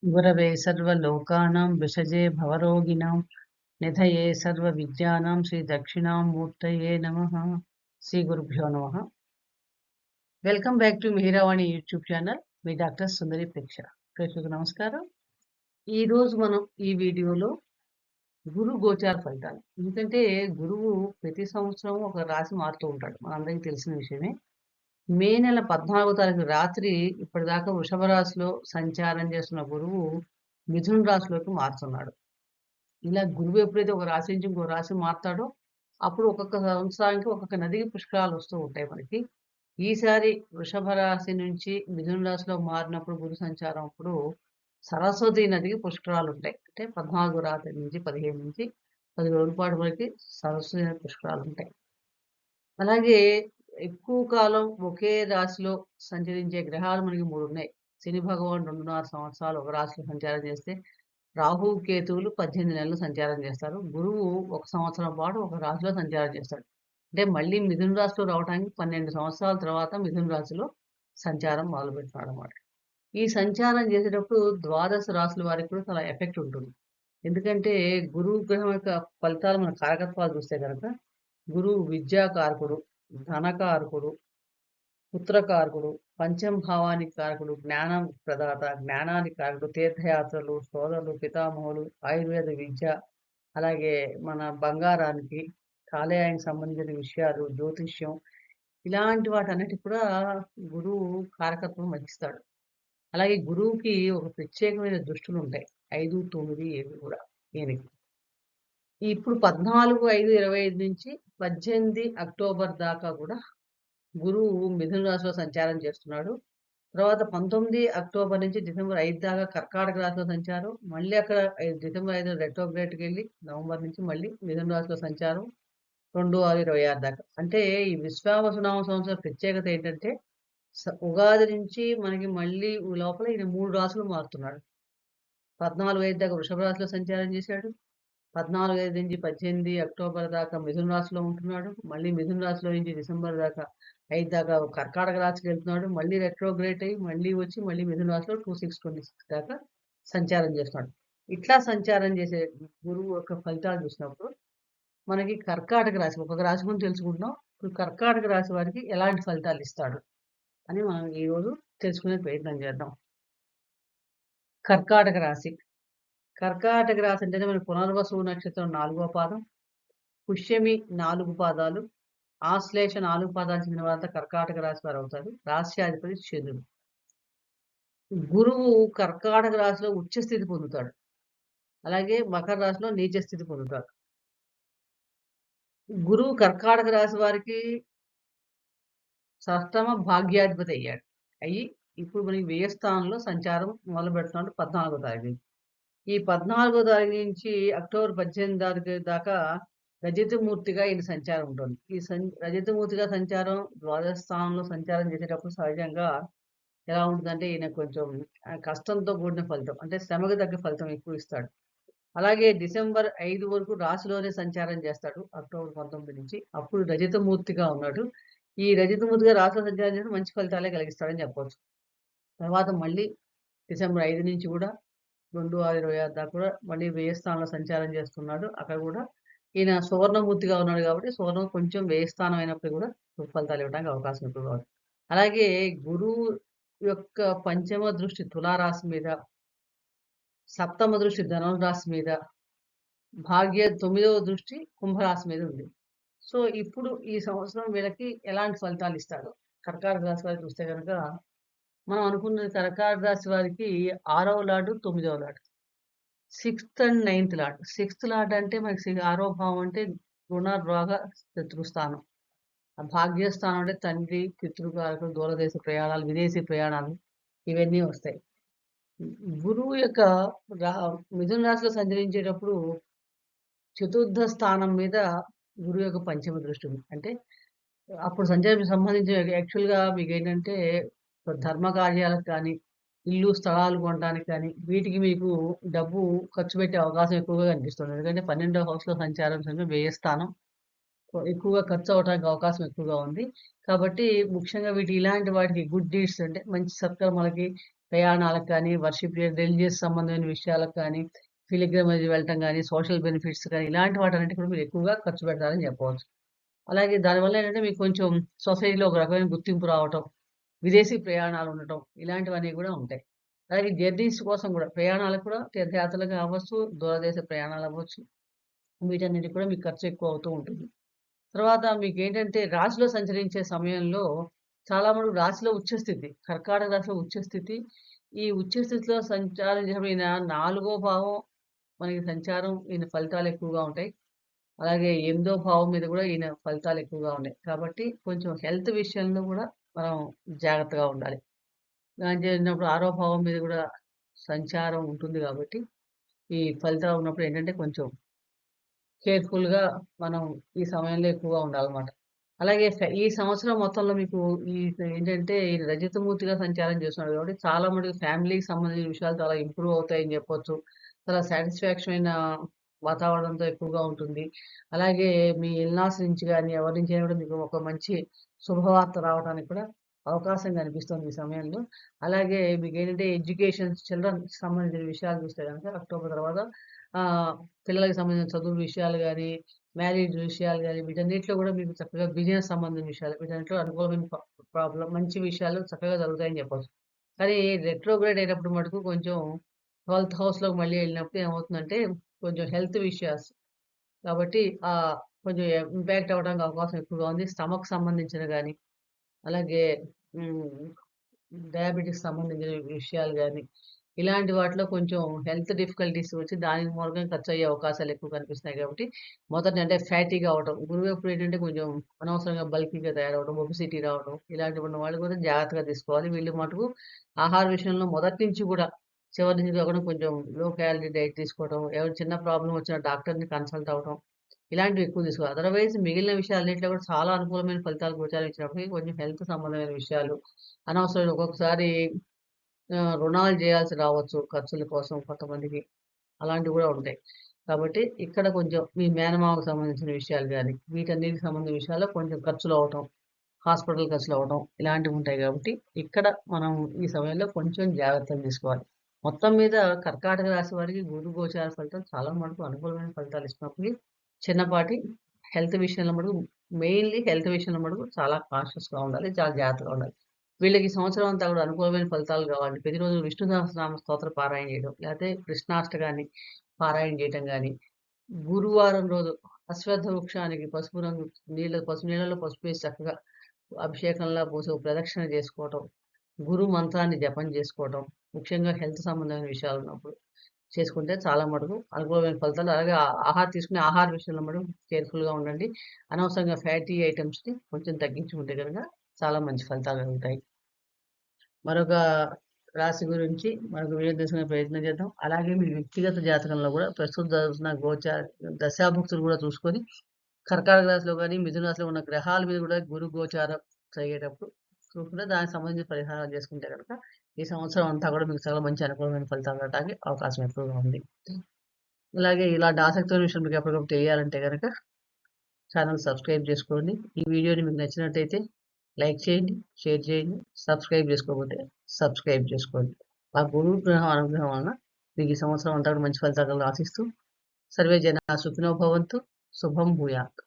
गुरवे सर्वलोकानां विषजे भवरोगिणां निधये सर्वविद्यानां श्रीदक्षिणामूर्तये नमः. శ్రీ గురుభ్యో నమః. Welcome back to Mihiravani YouTube channel. మీ డాక్టర్ సుందరి ప్రేక్షకులకు నమస్కారం. ఈ రోజు మనం ఈ వీడియోలో గురు గోచార ఫలితాలు, ఎందుకంటే గురువు ప్రతి సంవత్సరం ఒక రాశి మారుతూ ఉంటాడు, మనందరికీ తెలిసిన విషయమే. మే నెల 14వ తారీఖు రాత్రి ఇప్పటిదాకా వృషభ రాశిలో సంచారం చేస్తున్న గురువు మిథున రాశిలోకి మారుతున్నాడు. ఇలా గురువు ఎప్పుడైతే ఒక రాశి నుంచి ఇంకో రాశి మారుతాడో అప్పుడు ఒక్కొక్క సంవత్సరానికి ఒక్కొక్క నదికి పుష్కరాలు వస్తూ ఉంటాయి మనకి. ఈసారి వృషభ రాశి నుంచి మిథున రాశిలో మారినప్పుడు గురు సంచారం అప్పుడు సరస్వతి నదికి పుష్కరాలు ఉంటాయి. అంటే 14 రాత్రి నుంచి 15 నుంచి 10 రోజుల పాటు మనకి సరస్వతి నది పుష్కరాలు ఉంటాయి. అలాగే ఎక్కువ కాలం ఒకే రాశిలో సంచరించే గ్రహాలు మనకి 3 ఉన్నాయి. శని భగవానుడు 2.5 సంవత్సరాలు ఒక రాశిలో సంచారం చేస్తే, రాహు కేతువులు 18 నెలలు సంచారం చేస్తారు. గురువు 1 సంవత్సరం పాటు ఒక రాశిలో సంచారం చేస్తాడు. అంటే మళ్ళీ మిథున రాశిలో రావడానికి 12 సంవత్సరాల తర్వాత మిథున రాశిలో సంచారం మొదలుపెడతాడు అన్నమాట. ఈ సంచారం చేసేటప్పుడు ద్వాదశ రాశుల వారికి కూడా చాలా ఎఫెక్ట్ ఉంటుంది. ఎందుకంటే గురువు గ్రహం యొక్క ఫలితాలు మన కారకత్వాలు చూస్తే కనుక గురువు విద్యాకారకుడు, ధనకారకుడు, పుత్రకారకుడు, పంచమ భావానికి కారకుడు, జ్ఞానం ప్రదాత, జ్ఞానానికి కారకుడు, తీర్థయాత్రలు, సోదరులు, పితామహులు, ఆయుర్వేద విద్య, అలాగే మన బంగారానికి, కాలేయానికి సంబంధించిన విషయాలు, జ్యోతిష్యం, ఇలాంటి వాటన్నిటికి కూడా గురువు కారకత్వం వహిస్తాడు. అలాగే గురువుకి ఒక ప్రత్యేకమైన దృష్టులు ఉంటాయి. 5, 9, 7 కూడా ఈయనకి. ఇప్పుడు 14/5/25 నుంచి 18 అక్టోబర్ దాకా కూడా గురువు మిథున రాశిలో సంచారం చేస్తున్నాడు. తర్వాత 19 అక్టోబర్ నుంచి డిసెంబర్ 5 దాకా కర్కాటక రాశిలో సంచారం. మళ్ళీ అక్కడ డిసెంబర్ 5 రెట్రోగ్రేడ్‌కి వెళ్ళి నవంబర్ నుంచి మళ్ళీ మిథున రాశిలో సంచారం. 2/6/26 దాకా. అంటే ఈ విశ్వావసునామ సంవత్సరం ప్రత్యేకత ఏంటంటే ఉగాది నుంచి మనకి మళ్ళీ లోపల ఈయన 3 రాశులు మారుతున్నాడు. 14/5 దాకా వృషభ రాశిలో సంచారం చేశాడు. 14/5 నుంచి 18 అక్టోబర్ దాకా మిథున రాశిలో ఉంటున్నాడు. మళ్ళీ మిథున రాశిలో నుంచి డిసెంబర్ దాకా 5 దాకా కర్కాటక రాశికి వెళ్తున్నాడు. మళ్ళీ రెట్రోగ్రేడ్ అయ్యి మళ్ళీ వచ్చి మళ్ళీ మిథున రాశిలో 26 దాకా సంచారం చేస్తున్నాడు. ఇట్లా సంచారం చేసే గురువు యొక్క ఫలితాలు చూసినప్పుడు మనకి కర్కాటక రాశి, ఒక్కొక్క రాశి గురించి తెలుసుకుంటున్నాం. ఇప్పుడు కర్కాటక రాశి వారికి ఎలాంటి ఫలితాలు ఇస్తాడు అని మనం ఈరోజు తెలుసుకునే ప్రయత్నం చేద్దాం. కర్కాటక రాశి. కర్కాటక రాశి అంటేనే మనకి పునర్వసు నక్షత్రం 4వ పాదం, పుష్యమి 4 పాదాలు, ఆశ్లేష 4 పాదాలు చెందిన వారంతా కర్కాటక రాశి వారు అవుతారు. రాశ్యాధిపతి చంద్రుడు. గురువు కర్కాటక రాశిలో ఉచ్చ స్థితి పొందుతాడు. అలాగే మకర రాశిలో నీచ స్థితి పొందుతాడు. గురువు కర్కాటక రాశి వారికి షష్టమ భాగ్యాధిపతి అయ్యాడు. ఇప్పుడు మనకి వ్యయ స్థానంలో సంచారం మొదలు పెడుతున్నాడు 14వ తారీఖు. ఈ 14వ తారీఖు నుంచి అక్టోబర్ 18 తారీఖు దాకా రజతమూర్తిగా ఈయన సంచారం ఉంటుంది. ఈ రజతమూర్తిగా సంచారం ద్వాదశ స్థానంలో సంచారం చేసేటప్పుడు సహజంగా ఎలా ఉంటుందంటే ఈయన కొంచెం కష్టంతో కూడిన ఫలితం, అంటే శ్రమకు తగ్గ ఫలితం ఎక్కువ ఇస్తాడు. అలాగే డిసెంబర్ 5 వరకు రాశిలోనే సంచారం చేస్తాడు. అక్టోబర్ 19 నుంచి అప్పుడు రజతమూర్తిగా ఉన్నాడు. ఈ రజతమూర్తిగా రాశిలో సంచారం చేస్తే మంచి ఫలితాలే కలిగిస్తాడని చెప్పొచ్చు. తర్వాత మళ్ళీ డిసెంబర్ 5 నుంచి కూడా 2/6/26 దాకా కూడా మళ్ళీ వ్యయ స్థానంలో సంచారం చేస్తున్నాడు. అక్కడ కూడా ఈయన సువర్ణమూర్తిగా ఉన్నాడు కాబట్టి సువర్ణం కొంచెం వ్యయ స్థానం అయినప్పుడు కూడా ఫలితాలు ఇవ్వడానికి అవకాశం ఎక్కువగా ఉంది. అలాగే గురువు యొక్క పంచమ దృష్టి తులారాశి మీద, సప్తమ దృష్టి ధనురాశి మీద, భాగ్య 9వ దృష్టి కుంభరాశి మీద ఉంది. సో ఇప్పుడు ఈ సంవత్సరం వీళ్ళకి ఎలాంటి ఫలితాలు ఇస్తాడు? కర్కాటక రాశి వారికి చూస్తే కనుక మనం అనుకున్నది కర్కాటక రాశి వారికి 6వ లార్డ్, 9వ lord, 6th and 9th lord. 6th lord అంటే మనకి 6వ భావం అంటే రుణ, రోగ, శత్రుస్థానం. భాగ్యస్థానం అంటే తండ్రి, పితృకారకులు, దూరదేశ ప్రయాణాలు, విదేశీ ప్రయాణాలు, ఇవన్నీ వస్తాయి. గురువు యొక్క మిథున రాశిలో సంచరించేటప్పుడు చతుర్థ స్థానం మీద గురువు యొక్క పంచమ దృష్టి ఉంది. అంటే అప్పుడు సంచారం సంబంధించిన యాక్చువల్‌గా మీకేంటంటే ధర్మ కార్యాలకు కానీ, ఇల్లు, స్థలాలు కొనడానికి కానీ, వీటికి మీకు డబ్బు ఖర్చు పెట్టే అవకాశం ఎక్కువగా కనిపిస్తుంది. ఎందుకంటే 12వ హౌస్‌లో సంచారం వ్యయ స్థానం. ఎక్కువగా ఖర్చు అవ్వడానికి అవకాశం ఎక్కువగా ఉంది. కాబట్టి ముఖ్యంగా ఇలాంటి వాటికి గుడ్ డీడ్స్ అంటే మంచి సత్కర్మలకి, ప్రయాణాలకు కానీ, వర్షిప్ రిలీజియస్ సంబంధమైన విషయాలకు కానీ, పిల్గ్రిమేజ్ వెళ్ళటం గానీ, సోషల్ బెనిఫిట్స్ కానీ, ఇలాంటి వాటన్నిటికి కూడా మీరు ఎక్కువగా ఖర్చు పెడతారని చెప్పవచ్చు. అలాగే దానివల్ల ఏంటంటే మీకు కొంచెం సొసైటీలో ఒక రకమైన గుర్తింపు రావటం, విదేశీ ప్రయాణాలు ఉండటం, ఇలాంటివన్నీ కూడా ఉంటాయి. అలాగే జర్నీస్ కోసం కూడా ప్రయాణాలకు కూడా తీర్థయాత్రలుగా అవ్వచ్చు, దూరదేశ ప్రయాణాలు అవ్వచ్చు. వీటన్నిటికి కూడా మీకు ఖర్చు ఎక్కువ అవుతూ ఉంటుంది. తర్వాత మీకేంటంటే రాశిలో సంచరించే సమయంలో చాలా మటుకు రాశిలో ఉచ్చస్థితి, కర్కాటక రాశిలో ఉచ్చస్థితి. ఈ ఉచ్చస్థితిలో సంచారం చేసినప్పుడు ఈయన 4వ భావం మనకి సంచారం ఈయన ఫలితాలు ఎక్కువగా ఉంటాయి. అలాగే 8దో భావం మీద కూడా ఈయన ఫలితాలు ఎక్కువగా ఉన్నాయి. కాబట్టి కొంచెం హెల్త్ విషయంలో కూడా మనం జాగ్రత్తగా ఉండాలి. జరిగినప్పుడు 6వ భావం మీద కూడా సంచారం ఉంటుంది కాబట్టి, ఈ ఫలితాలు ఉన్నప్పుడు ఏంటంటే కొంచెం కేర్‌ఫుల్‌గా మనం ఈ సమయంలో ఎక్కువగా ఉండాలన్నమాట. అలాగే ఈ సంవత్సరం మొత్తంలో మీకు ఈ ఏంటంటే ఈ రజతమూర్తిగా సంచారం చేస్తున్నాడు కాబట్టి చాలా మటుకు ఫ్యామిలీకి సంబంధించిన విషయాలు చాలా ఇంప్రూవ్ అవుతాయని చెప్పొచ్చు. చాలా సాటిస్ఫాక్షన్ అయిన వాతావరణంతో ఎక్కువగా ఉంటుంది. అలాగే మీ ఇల్‌నాస్ నుంచి గాని, ఎవరి నుంచి అయినా కూడా మీకు ఒక మంచి శుభవార్త రావడానికి కూడా అవకాశం కనిపిస్తుంది ఈ సమయంలో. అలాగే మీకేంటంటే ఎడ్యుకేషన్ చిల్డ్రన్‌కి సంబంధించిన విషయాలు చూస్తే గనక అక్టోబర్ తర్వాత ఆహ్, పిల్లలకి సంబంధించిన చదువు విషయాలు గాని, మ్యారేజ్ విషయాలు గాని, వీటన్నిటిలో కూడా మీకు చక్కగా బిజినెస్ సంబంధించిన విషయాలు, వీటన్నిటిలో అనుకూలమైన ప్రాబ్లమ్ మంచి విషయాలు చక్కగా జరుగుతాయని చెప్పొచ్చు. కానీ రెట్రోగ్రేడ్ అయినప్పుడు మటుకు కొంచెం 12థ్ హౌస్‌లోకి మళ్ళీ ఎళ్ళినప్పుడు ఏమవుతుందంటే, కొంచెం హెల్త్ విషయాస్ కాబట్టి కొంచెం ఇంపాక్ట్ అవ్వడానికి అవకాశం ఎక్కువగా ఉంది. స్టమక్ సంబంధించిన గాని, అలాగే హ్మ్. డయాబెటిక్స్ సంబంధించిన విషయాలు గాని, ఇలాంటి వాటిలో కొంచెం హెల్త్ డిఫికల్టీస్ వచ్చి దానికి మూలంగా ఖర్చయ్యే అవకాశాలు ఎక్కువ కనిపిస్తున్నాయి కాబట్టి, మొదట అంటే ఫ్యాటీగా అవ్వటం. గురువు ఎప్పుడు ఏంటంటే కొంచెం అనవసరంగా బల్కీగా తయారవ్వడం, ఒబెసిటీ రావడం, ఇలాంటివి ఉన్న వాళ్ళు కూడా జాగ్రత్తగా తీసుకోవాలి. వీళ్ళు మటుకు ఆహార విషయంలో మొదటి నుంచి కూడా చివరి నుంచి కాకుండా కొంచెం లో క్యాలరీ డైట్ తీసుకోవడం, ఎవరైనా చిన్న ప్రాబ్లమ్ వచ్చినా డాక్టర్‌ని కన్సల్ట్ అవ్వడం. ఇలాంటివి ఎక్కువ తీసుకోవాలి. అదర్‌వైజ్ మిగిలిన విషయాలన్నిట్లో కూడా చాలా అనుకూలమైన ఫలితాలు గోచారించినప్పటికీ కొంచెం హెల్త్ సంబంధమైన విషయాలు, అనవసరమైన ఒక్కొక్కసారి రుణాలు చేయాల్సి రావచ్చు ఖర్చుల కోసం కొంతమందికి. అలాంటివి కూడా ఉంటాయి. కాబట్టి ఇక్కడ కొంచెం మీ మేనమామకు సంబంధించిన విషయాలు గాని, వీటన్నిటికి సంబంధించిన విషయాల్లో కొంచెం ఖర్చులవ్వటం, హాస్పిటల్ ఖర్చులవ్వటం ఇలాంటివి ఉంటాయి కాబట్టి, ఇక్కడ మనం ఈ సమయంలో కొంచెం జాగ్రత్తలు తీసుకోవాలి. మొత్తం మీద కర్కాటక రాశి వారికి గురు గోచార ఫలితాలు చాలా మటుకు అనుకూలమైన ఫలితాలు ఇస్తున్నప్పటికీ, చిన్నపాటి హెల్త్ విషయంలో మటుకు మెయిన్‌లీ హెల్త్ విషయంలో మటుకు చాలా కాషియస్‌గా ఉండాలి. చాలా జాగ్రత్తగా ఉండాలి. వీళ్ళకి ఈ సంవత్సరం అంతా కూడా అనుకూలమైన ఫలితాలు కావాలి. ప్రతిరోజు విష్ణు సహస్రనామ స్తోత్ర పారాయణ చేయడం, లేకపోతే కృష్ణాష్టకాన్ని పారాయణ చేయటం గాని, గురువారం రోజు అశ్వత్థ వృక్షానికి పసుపు నీళ్ళలో పసుపేసి చక్కగా అభిషేకంలా పోసి ఒక ప్రదక్షిణ చేసుకోవటం, గురు మంత్రాన్ని జపం చేసుకోవటం, ముఖ్యంగా హెల్త్ సంబంధమైన విషయాలున్నప్పుడు చేసుకుంటే చాలా మటుకు అనుకూలమైన ఫలితాలు. అలాగే తీసుకునే ఆహార విషయంలో మటుకు కేర్‌ఫుల్‌గా ఉండండి. అనవసరంగా ఫ్యాటీ ఐటెమ్స్‌ని కొంచెం తగ్గించుకుంటే గనక చాలా మంచి ఫలితాలు కలుగుతాయి. మరొక రాశి గురించి మరొక వీడియో తీసుకునే ప్రయత్నం చేద్దాం. అలాగే మీ వ్యక్తిగత జాతకంలో కూడా ప్రస్తుతం జరుగుతున్న దశాభుక్తులు కూడా చూసుకొని, కర్కాటక రాశిలో గాని, మిథున రాశిలో ఉన్న గ్రహాల మీద కూడా గురు గోచారం జరిగేటప్పుడు చూసుకుంటే దానికి సంబంధించిన పరిహారాలు చేసుకుంటే గనక, ఈ సంవత్సరం అంతా కూడా మీకు చాలా మంచి అనుకూలమైన ఫలితాలు రావడానికి అవకాశం ఎక్కువగా ఉంది. అలాగే ఇలాంటి ఆసక్తికరమైన విషయాలు మీకు ఎప్పటికప్పుడు తెలియాలంటే గనక ఛానెల్ సబ్స్క్రైబ్ చేసుకోండి. ఈ వీడియోని మీకు నచ్చినట్టయితే లైక్ చేయండి, షేర్ చేయండి. సబ్స్క్రైబ్ చేసుకోకపోతే సబ్స్క్రైబ్ చేసుకోండి. ఆ గురువు గ్రహం అనుగ్రహం వలన మీకు ఈ సంవత్సరం అంతా కూడా మంచి ఫలితాలను ఆశిస్తూ సర్వే జనాః సుఖినో భవంతు. శుభం భూయాత్.